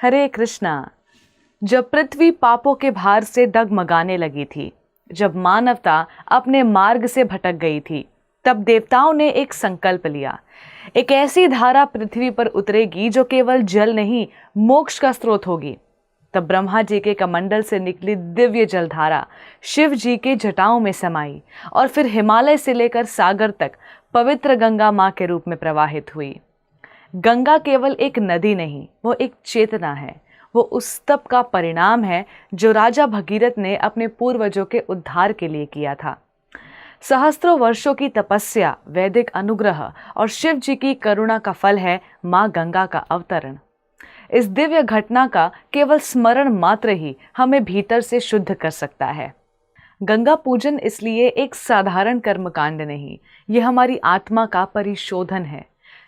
हरे कृष्णा। जब पृथ्वी पापों के भार से डगमगाने लगी थी, जब मानवता अपने मार्ग से भटक गई थी, तब देवताओं ने एक संकल्प लिया। एक ऐसी धारा पृथ्वी पर उतरेगी जो केवल जल नहीं, मोक्ष का स्रोत होगी। तब ब्रह्मा जी के कमंडल से निकली दिव्य जलधारा शिव जी के जटाओं में समाई और फिर हिमालय से लेकर सागर तक पवित्र गंगा मां के रूप में प्रवाहित हुई। गंगा केवल एक नदी नहीं, वो एक चेतना है। वो उस तप का परिणाम है जो राजा भगीरथ ने अपने पूर्वजों के उद्धार के लिए किया था। सहस्त्रों वर्षों की तपस्या, वैदिक अनुग्रह और शिव जी की करुणा का फल है मां गंगा का अवतरण। इस दिव्य घटना का केवल स्मरण मात्र ही हमें भीतर से शुद्ध कर सकता है। गंगा पूजन इसलिए एक साधारण कर्मकांड नहीं, यह हमारी आत्मा का परिशोधन है।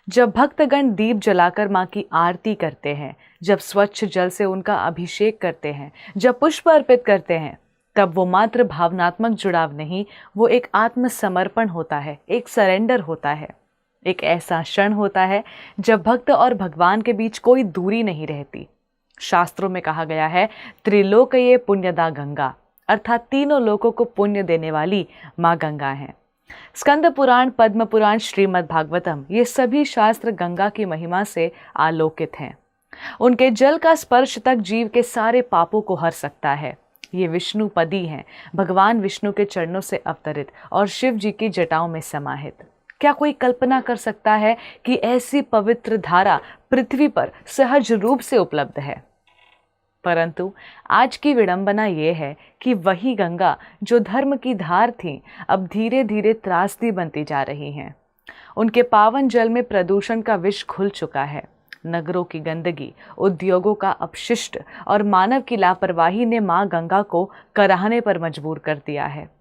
जब भक्तगण दीप जलाकर मां की आरती करते हैं, जब स्वच्छ जल से उनका अभिषेक करते हैं, जब पुष्प अर्पित करते हैं, तब वो मात्र भावनात्मक जुड़ाव नहीं, वो एक आत्मसमर्पण होता है, एक सरेंडर होता है। एक ऐसा क्षण होता है जब भक्त और भगवान के बीच कोई दूरी नहीं रहती। शास्त्रों में कहा गया है, त्रिलोकये पुण्यदा गंगा, अर्थात तीनों लोकों को पुण्य देने वाली माँ गंगा है। स्कंद पुराण, पद्म पुराण, श्रीमद् भागवतम, ये सभी शास्त्र गंगा की महिमा से आलोकित हैं। उनके जल का स्पर्श तक जीव के सारे पापों को हर सकता है। ये विष्णु पदी हैं, भगवान विष्णु के चरणों से अवतरित और शिव जी की जटाओं में समाहित। क्या कोई कल्पना कर सकता है कि ऐसी पवित्र धारा पृथ्वी पर सहज रूप से उपलब्ध है? परंतु आज की विडंबना ये है कि वही गंगा जो धर्म की धार थी, अब धीरे धीरे त्रासदी बनती जा रही हैं। उनके पावन जल में प्रदूषण का विष घुल चुका है। नगरों की गंदगी, उद्योगों का अपशिष्ट और मानव की लापरवाही ने मां गंगा को कराहने पर मजबूर कर दिया है।